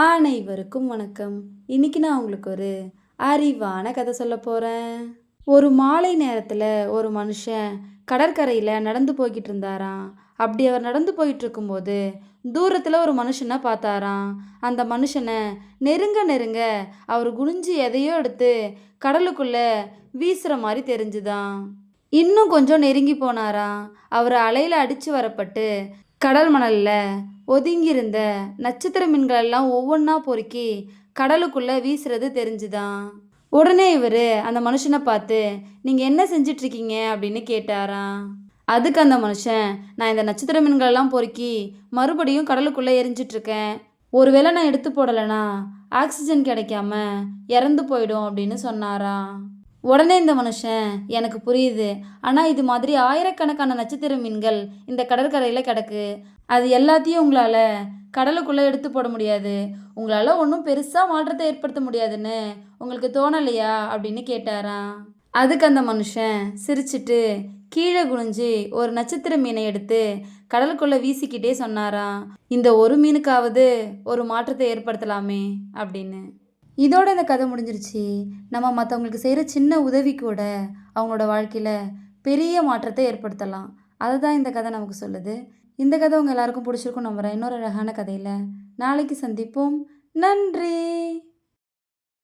அனைவருக்கும் வணக்கம். இன்னைக்கு நான் உங்களுக்கு ஒரு அறிவான கதை சொல்ல போறேன். ஒரு மாலை நேரத்துல ஒரு மனுஷன் கடற்கரையில நடந்து போய்கிட்டு இருந்தாராம். அப்படி அவர் நடந்து போயிட்டு இருக்கும்போது தூரத்துல ஒரு மனுஷனை பார்த்தாராம். அந்த மனுஷனை நெருங்க நெருங்க அவர் குனிஞ்சு எதையோ எடுத்து கடலுக்குள்ள வீசுற மாதிரி தெரிஞ்சுதாம். இன்னும் கொஞ்சம் நெருங்கி போனாராம். அவர் அலையில அடிச்சு வரப்பட்டு கடல் மணல்ல ஒதுங்கியிருந்த நட்சத்திர மீன்கள் எல்லாம் ஒவ்வொன்றா பொறுக்கி கடலுக்குள்ள வீசுறது தெரிஞ்சுதான். உடனே இவர் அந்த மனுஷனை பார்த்து, நீங்கள் என்ன செஞ்சிட்டு இருக்கீங்க அப்படின்னு கேட்டாராம். அதுக்கு அந்த மனுஷன், நான் இந்த நட்சத்திர மீன்கள் எல்லாம் பொறுக்கி மறுபடியும் கடலுக்குள்ளே எரிஞ்சிட்ருக்கேன். ஒருவேளை நான் எடுத்து போடலைன்னா ஆக்சிஜன் கிடைக்காம இறந்து போயிடும் அப்படின்னு சொன்னாராம். உடனே இந்த மனுஷன், எனக்கு புரியுது, ஆனால் இது மாதிரி ஆயிரக்கணக்கான நட்சத்திர மீன்கள் இந்த கடற்கரையில் கிடக்கு. அது எல்லாத்தையும் உங்களால் கடலுக்குள்ளே எடுத்து போட முடியாது. உங்களால் ஒன்றும் பெருசாக மாற்றத்தை ஏற்படுத்த முடியாதுன்னு உங்களுக்கு தோணலையா அப்படின்னு கேட்டாராம். அதுக்கு அந்த மனுஷன் சிரிச்சிட்டு கீழே குனிஞ்சு ஒரு நட்சத்திர மீனை எடுத்து கடலுக்குள்ளே வீசிக்கிட்டே சொன்னாராம், இந்த ஒரு மீனுக்காவது ஒரு மாற்றத்தை ஏற்படுத்தலாமே அப்படின்னு. இதோட இந்த கதை முடிஞ்சிருச்சு. நம்ம மற்றவங்களுக்கு செய்கிற சின்ன உதவி கூட அவங்களோட வாழ்க்கையில் பெரிய மாற்றத்தை ஏற்படுத்தலாம். அதை தான் இந்த கதை நமக்கு சொல்லுது. இந்த கதை உங்கள் எல்லாருக்கும் பிடிச்சிருக்கும் நம்புகிறேன். இன்னொரு அழகான கதையில் நாளைக்கு சந்திப்போம். நன்றி.